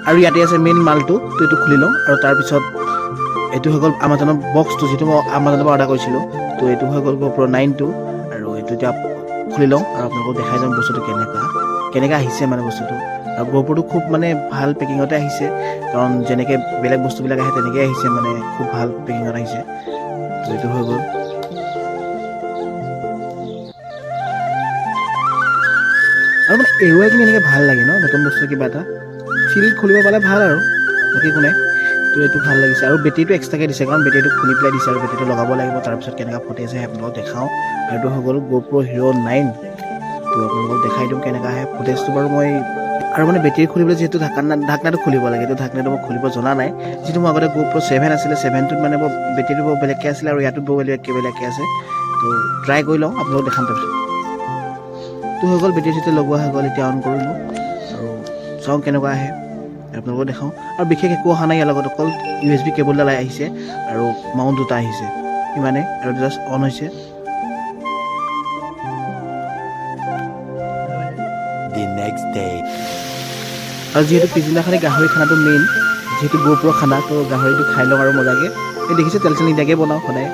আৰু ইয়াতে আছে মেইন মালটো, তো এইটো খুলি লওঁ। আৰু তাৰপিছত এইটো হৈ গ'ল আমাজনৰ বক্সটো, যিটো মই আমাজনৰ পৰা অৰ্ডাৰ কৰিছিলোঁ। তো এইটো হৈ গ'ল GoPro 9টো, আৰু এইটো এতিয়া খুলি লওঁ আৰু আপোনালোকক দেখাই যাম বস্তুটো কেনেকৈ আহিছে মানে বস্তুটো। আৰু GoProটো খুব মানে ভাল পেকিঙতে আহিছে, কাৰণ যেনেকৈ বেলেগ বস্তুবিলাক আহে তেনেকৈ আহিছে, মানে খুব ভাল পেকিঙত আহিছে। তো এইটো হৈ গ'ল। আৰু মানে এৰুৱাই কিনি এনেকৈ ভাল লাগে ন, নতুন বস্তু কিবা এটা চিল খুলিব পালে ভাল, আৰু বাকী একো নাই। তো এইটো ভাল লাগিছে। আৰু বেটেৰীটো এক্সট্ৰাকৈ দিছে, কাৰণ বেটেৰীটো খুলি পেলাই দিছে, আৰু বেটেৰীটো লগাব লাগিব। তাৰপিছত কেনেকুৱা ফুটেজ আহে আপোনালোকক দেখাওঁ। আৰু এইটো হৈ গ'ল GoPro Hero 9। তো আপোনালোকক দেখাই দিওঁ কেনেকুৱা আহে ফুটেজটো। বাৰু মই আৰু মানে বেটেৰী খুলিবলৈ যিহেতু ঢাকনাটো খুলিব লাগে, এইটো ঢাকনাটো মই খুলিব জনা নাই। যিটো মোৰ আগতে GoPro 7 আছিলে, 7টোত মানে বেটেৰীটো বৰ বেলেগকৈ আছিলে, আৰু ইয়াতো বৰ বেলেগকৈ আছে। তো ট্ৰাই কৰি লওঁ, আপোনালোকক দেখাম তাৰপিছত। তো হৈ গ'ল, বেটেৰী চেটেৰী লগোৱা হৈ গ'ল। এতিয়া অন কৰিলোঁ আৰু চাওঁ কেনেকুৱা আহে, আপোনালোকক দেখাওঁ। আৰু বিশেষ একো অহা নাই ইয়াৰ লগত, অকল USB কেবলডাল আহিছে আৰু মাউণ্ট দুটা আহিছে, ইমানেই। আৰু জাষ্ট অন হৈছে। The next day. আৰু যিহেতু পিছদিনাখনি গাহৰি খানাটো মেইন, যিহেতু GoPro খানা, তো গাহৰিটো খাই লওঁ আৰু মজাকৈ। এই দেখিছে তেল চেল নিদিয়াকৈ বনাওঁ সদায়।